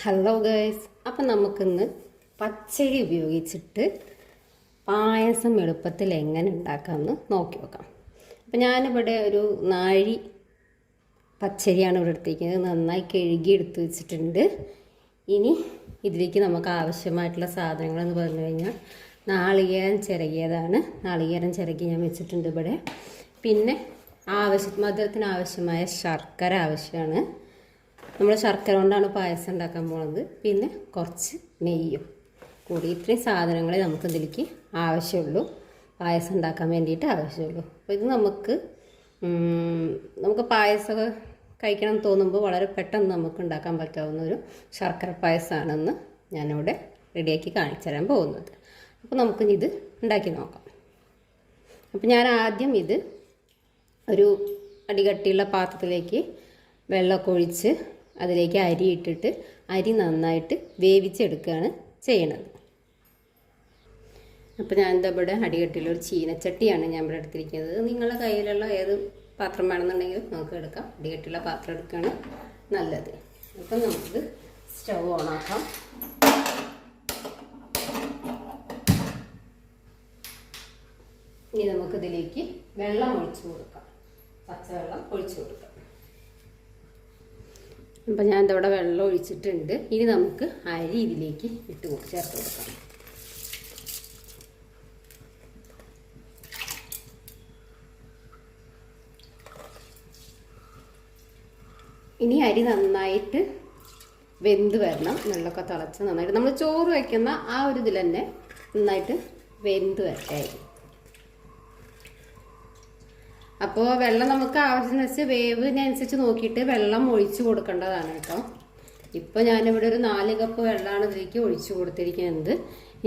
Hello guys, അപ്പം നമുക്കിന്ന് പച്ചരി ഉപയോഗിച്ചിട്ട് പായസം എളുപ്പത്തിൽ എങ്ങനെ ഉണ്ടാക്കാമെന്ന് നോക്കി നോക്കാം. അപ്പം ഞാനിവിടെ ഒരു നാഴി പച്ചരിയാണ് ഇവിടെ എടുത്തിരിക്കുന്നത്. നന്നായി കഴുകി എടുത്ത് വെച്ചിട്ടുണ്ട്. ഇനി ഇതിലേക്ക് നമുക്ക് ആവശ്യമായിട്ടുള്ള സാധനങ്ങളെന്ന് പറഞ്ഞു കഴിഞ്ഞാൽ നാളികേരം ചിരകിയതാണ്. നാളികേരം ചിരകി ഞാൻ വെച്ചിട്ടുണ്ട് ഇവിടെ. പിന്നെ മധുരത്തിന് ആവശ്യമായ ശർക്കര ആവശ്യമാണ്. നമ്മൾ ശർക്കര കൊണ്ടാണ് പായസം ഉണ്ടാക്കാൻ പോകുന്നത്. പിന്നെ കുറച്ച് നെയ്യും കൂടി. ഇത്രയും സാധനങ്ങളെ നമുക്ക് ഇതിലേക്ക് ആവശ്യമുള്ളൂ, പായസം ഉണ്ടാക്കാൻ വേണ്ടിയിട്ട് ആവശ്യമുള്ളൂ. അപ്പോൾ ഇത് നമുക്ക് പായസമൊക്കെ കഴിക്കണം തോന്നുമ്പോൾ വളരെ പെട്ടെന്ന് നമുക്ക് ഉണ്ടാക്കാൻ പറ്റാവുന്ന ഒരു ശർക്കര പായസമാണെന്ന് ഞാനിവിടെ റെഡിയാക്കി കാണിച്ചു തരാൻ പോകുന്നത്. അപ്പോൾ നമുക്കിത് ഉണ്ടാക്കി നോക്കാം. അപ്പോൾ ഞാൻ ആദ്യം ഇത് ഒരു അടികട്ടിയുള്ള പാത്രത്തിലേക്ക് വെള്ളമൊക്കെ ഒഴിച്ച് അതിലേക്ക് അരി ഇട്ടിട്ട് അരി നന്നായിട്ട് വേവിച്ചെടുക്കുകയാണ് ചെയ്യണത്. അപ്പോൾ ഞാനിതാ ഇവിടെ അടികട്ടിയുള്ള ഒരു ചീനച്ചട്ടിയാണ് ഞാൻ ഇവിടെ എടുത്തിരിക്കുന്നത്. നിങ്ങളുടെ കയ്യിലുള്ള ഏത് പാത്രം വേണമെന്നുണ്ടെങ്കിലും നമുക്ക് എടുക്കാം. അടികട്ടിയുള്ള പാത്രം എടുക്കുകയാണ് നല്ലത്. അപ്പം നമുക്ക് സ്റ്റവ് ഓണാക്കാം. ഇനി നമുക്കിതിലേക്ക് വെള്ളം ഒഴിച്ചു കൊടുക്കാം. പച്ചവെള്ളം ഒഴിച്ചു കൊടുക്കാം. അപ്പം ഞാൻ ഇവിടെ വെള്ളം ഒഴിച്ചിട്ടുണ്ട്. ഇനി നമുക്ക് അരി ഇതിലേക്ക് ചേർത്ത് കൊടുക്കാം. ഇനി അരി നന്നായിട്ട് വെന്ത് വരണം. വെള്ളമൊക്കെ തിളച്ച് നന്നായിട്ട് നമ്മൾ ചോറ് വയ്ക്കുന്ന ആ ഒരു ഇതിൽ തന്നെ നന്നായിട്ട് വെന്ത് വരട്ടെ അരി. അപ്പോൾ വെള്ളം നമുക്ക് ആവശ്യമനുസരിച്ച് വേവിനനുസരിച്ച് നോക്കിയിട്ട് വെള്ളം ഒഴിച്ചു കൊടുക്കേണ്ടതാണ് കേട്ടോ. ഇപ്പോൾ ഞാനിവിടെ ഒരു 4 കപ്പ് വെള്ളമാണ് ഇതിലേക്ക് ഒഴിച്ചു കൊടുത്തിരിക്കുന്നത്.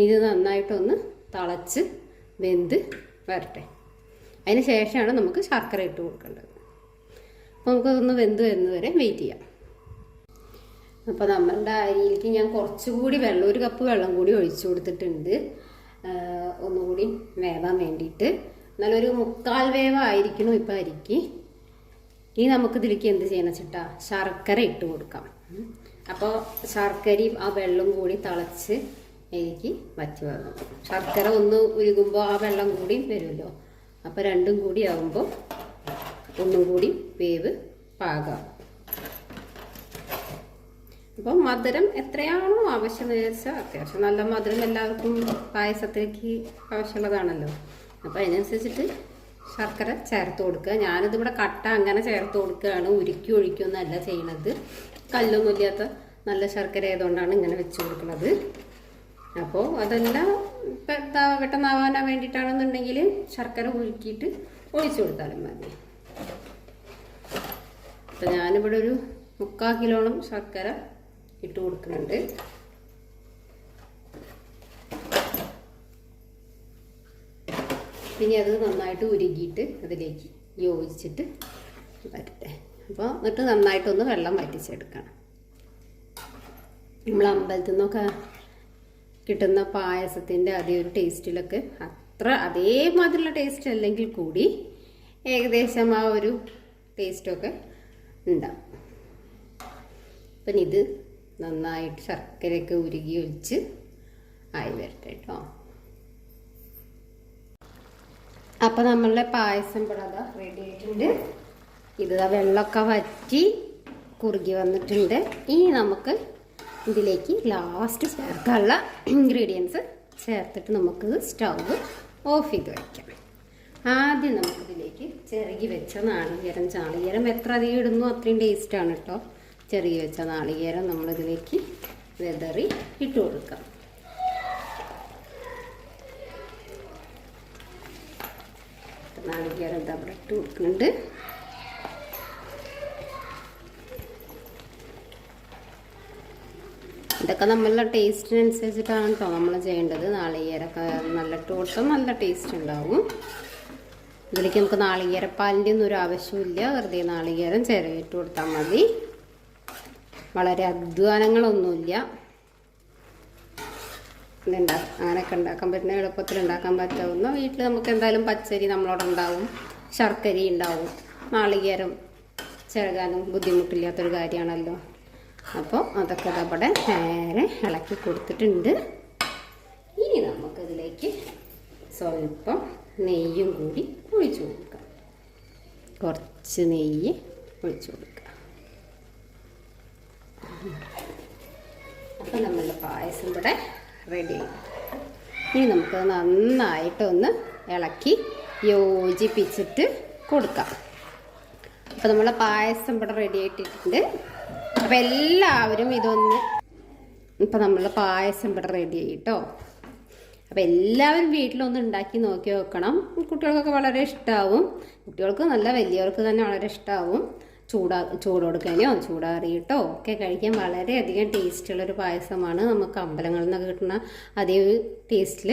ഇത് നന്നായിട്ടൊന്ന് തിളച്ച് വെന്ത് വരട്ടെ. അതിന് ശേഷമാണ് നമുക്ക് ശർക്കര ഇട്ട് കൊടുക്കേണ്ടത്. അപ്പോൾ നമുക്കതൊന്ന് വെന്ത് വരുന്നത് വരെ വെയിറ്റ് ചെയ്യാം. അപ്പോൾ നമ്മളുടെ അരിയിലേക്ക് ഞാൻ കുറച്ചുകൂടി വെള്ളം, 1 കപ്പ് വെള്ളം കൂടി ഒഴിച്ചു കൊടുത്തിട്ടുണ്ട്, ഒന്നുകൂടി വേവാൻ വേണ്ടിയിട്ട്. നല്ലൊരു 3/4 വേവായിരിക്കണം ഇപ്പോൾ അരിക്ക്. ഇനി നമുക്കിതിലേക്ക് എന്ത് ചെയ്യണം വെച്ചിട്ടാ, ശർക്കര ഇട്ട് കൊടുക്കാം. അപ്പോൾ ശർക്കരയും ആ വെള്ളം കൂടി തിളച്ച് എനിക്ക് വറ്റി വരണം. ശർക്കര ഒന്ന് ഉരുകുമ്പോൾ ആ വെള്ളം കൂടി വരുമല്ലോ. അപ്പോൾ രണ്ടും കൂടി ആകുമ്പോൾ ഒന്നും കൂടി വേവ് പാകാം. അപ്പോൾ മധുരം എത്രയാണോ ആവശ്യം വെച്ചാൽ, അത്യാവശ്യം നല്ല മധുരം എല്ലാവർക്കും പായസത്തിലേക്ക് ആവശ്യമുള്ളതാണല്ലോ. അപ്പോൾ അതിനനുസരിച്ചിട്ട് ശർക്കര ചേർത്ത് കൊടുക്കുക. ഞാനിതിവിടെ കട്ട അങ്ങനെ ചേർത്ത് കൊടുക്കുകയാണ്, ഉരുക്കി ഒഴിക്കുകയൊന്നുമല്ല ചെയ്യണത്. കല്ലൊന്നും ഇല്ലാത്ത നല്ല ശർക്കര ആയതുകൊണ്ടാണ് ഇങ്ങനെ വെച്ച് കൊടുക്കുന്നത്. അപ്പോൾ അതെല്ലാം പെട്ടെന്നാവാൻ വേണ്ടിയിട്ടാണെന്നുണ്ടെങ്കിൽ ശർക്കര ഉരുക്കിയിട്ട് ഒഴിച്ചു കൊടുത്താലും മതി. അപ്പോൾ ഞാനിവിടെ ഒരു 3/4 കിലോളം ശർക്കര ഇട്ട് കൊടുക്കുന്നുണ്ട്. പിന്നെ അത് നന്നായിട്ട് ഉരുകിയിട്ട് അതിലേക്ക് യോജിച്ചിട്ട് വരട്ടെ. അപ്പോൾ എന്നിട്ട് നന്നായിട്ടൊന്ന് വെള്ളം വറ്റിച്ചെടുക്കണം. നമ്മൾ അമ്പലത്തിൽ നിന്നൊക്കെ കിട്ടുന്ന പായസത്തിൻ്റെ അതേ ഒരു ടേസ്റ്റിലൊക്കെ അതേമാതിരിയുള്ള ടേസ്റ്റ് അല്ലെങ്കിൽ കൂടി ഏകദേശം ആ ഒരു ടേസ്റ്റൊക്കെ ഉണ്ടാവും. അപ്പം ഇത് നന്നായിട്ട് ശർക്കരയൊക്കെ ഉരുകി ഒഴിച്ച് ആയി വരട്ടെ കേട്ടോ. അപ്പം നമ്മളുടെ പായസം ഇവിടെ റെഡി ആയിട്ടുണ്ട്. ഇത് വെള്ളമൊക്കെ വറ്റി കുറുകി വന്നിട്ടുണ്ട്. ഇനി നമുക്ക് ഇതിലേക്ക് ലാസ്റ്റ് ചേർക്കാനുള്ള ഇൻഗ്രീഡിയൻസ് ചേർത്തിട്ട് നമുക്കിത് സ്റ്റവ് ഓഫ് ചെയ്ത് വയ്ക്കാം. ആദ്യം നമുക്കിതിലേക്ക് ചിരകി വെച്ച നാളികേരം എത്ര അധികം ഇടുന്നു അത്രയും ടേസ്റ്റാണ് കേട്ടോ. ചിരകി വെച്ച നാളികേരം നമ്മളിതിലേക്ക് വെതറി ഇട്ട് കൊടുക്കാം. നാളികേരം എന്താ ഇവിടെ ഇട്ട് കൊടുക്കുന്നുണ്ട്. ഇതൊക്കെ നമ്മളുടെ ടേസ്റ്റിനനുസരിച്ചിട്ടാണ് കേട്ടോ നമ്മൾ ചെയ്യേണ്ടത്. നാളികേരമൊക്കെ നല്ല ഇട്ട് കൊടുത്താൽ നല്ല ടേസ്റ്റ് ഉണ്ടാവും. ഇതിലേക്ക് നമുക്ക് നാളികേരപ്പാലിൻ്റെ ഒന്നും ഒരു ആവശ്യമില്ല. വെറുതെ നാളികേരം ചിരവിട്ട് കൊടുത്താൽ മതി. വളരെ അധ്വാനങ്ങളൊന്നുമില്ല. അങ്ങനെയൊക്കെ ഉണ്ടാക്കാൻ പറ്റുന്ന, എളുപ്പത്തിൽ ഉണ്ടാക്കാൻ പറ്റാവുന്ന, വീട്ടിൽ നമുക്ക് എന്തായാലും പച്ചരി നമ്മളോട് ഉണ്ടാവും, ശർക്കര ഉണ്ടാവും. നാളികേരം ചിരകാനും ബുദ്ധിമുട്ടില്ലാത്തൊരു കാര്യമാണല്ലോ. അപ്പോൾ അതൊക്കെ അവിടെ നേരെ ഇളക്കി കൊടുത്തിട്ടുണ്ട്. ഇനി നമുക്കതിലേക്ക് സ്വല്പം നെയ്യും കൂടി ഒഴിച്ചു കൊടുക്കാം. കുറച്ച് നെയ്യ് ഒഴിച്ചു കൊടുക്കുക. അപ്പം നമ്മളുടെ പായസം ഇവിടെ റെഡി. ഇനി നമുക്ക് നന്നായിട്ടൊന്ന് ഇളക്കി യോജിപ്പിച്ചിട്ട് കൊടുക്കാം. അപ്പോൾ നമ്മളെ പായസം ഇവിടെ റെഡി ആയിട്ടിട്ടുണ്ട്. അപ്പോൾ എല്ലാവരും ഇതൊന്ന്, ഇപ്പം നമ്മളെ പായസം ഇവിടെ റെഡി ആയി കേട്ടോ. അപ്പോൾ എല്ലാവരും വീട്ടിലൊന്ന് ഉണ്ടാക്കി നോക്കി നോക്കണം. കുട്ടികൾക്കൊക്കെ വളരെ ഇഷ്ടമാവും. കുട്ടികൾക്ക് നല്ല, വലിയവർക്ക് തന്നെ വളരെ ഇഷ്ടമാവും. ചൂട് കൊടുക്കാനോ ചൂടാറിയിട്ടോ ഒക്കെ കഴിക്കാൻ വളരെയധികം ടേസ്റ്റുള്ളൊരു പായസമാണ്. നമുക്ക് അമ്പലങ്ങളിൽ നിന്നൊക്കെ കിട്ടുന്ന അതേ ഒരു ടേസ്റ്റിൽ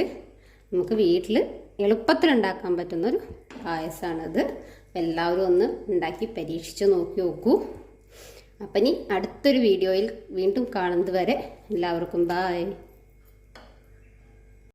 നമുക്ക് വീട്ടിൽ എളുപ്പത്തിൽ ഉണ്ടാക്കാൻ പറ്റുന്നൊരു പായസമാണിത്. എല്ലാവരും ഒന്ന് ഉണ്ടാക്കി പരീക്ഷിച്ച് നോക്കൂ. അപ്പം ഇനി അടുത്തൊരു വീഡിയോയിൽ വീണ്ടും കാണുന്നത് വരെ എല്ലാവർക്കും ബായ്.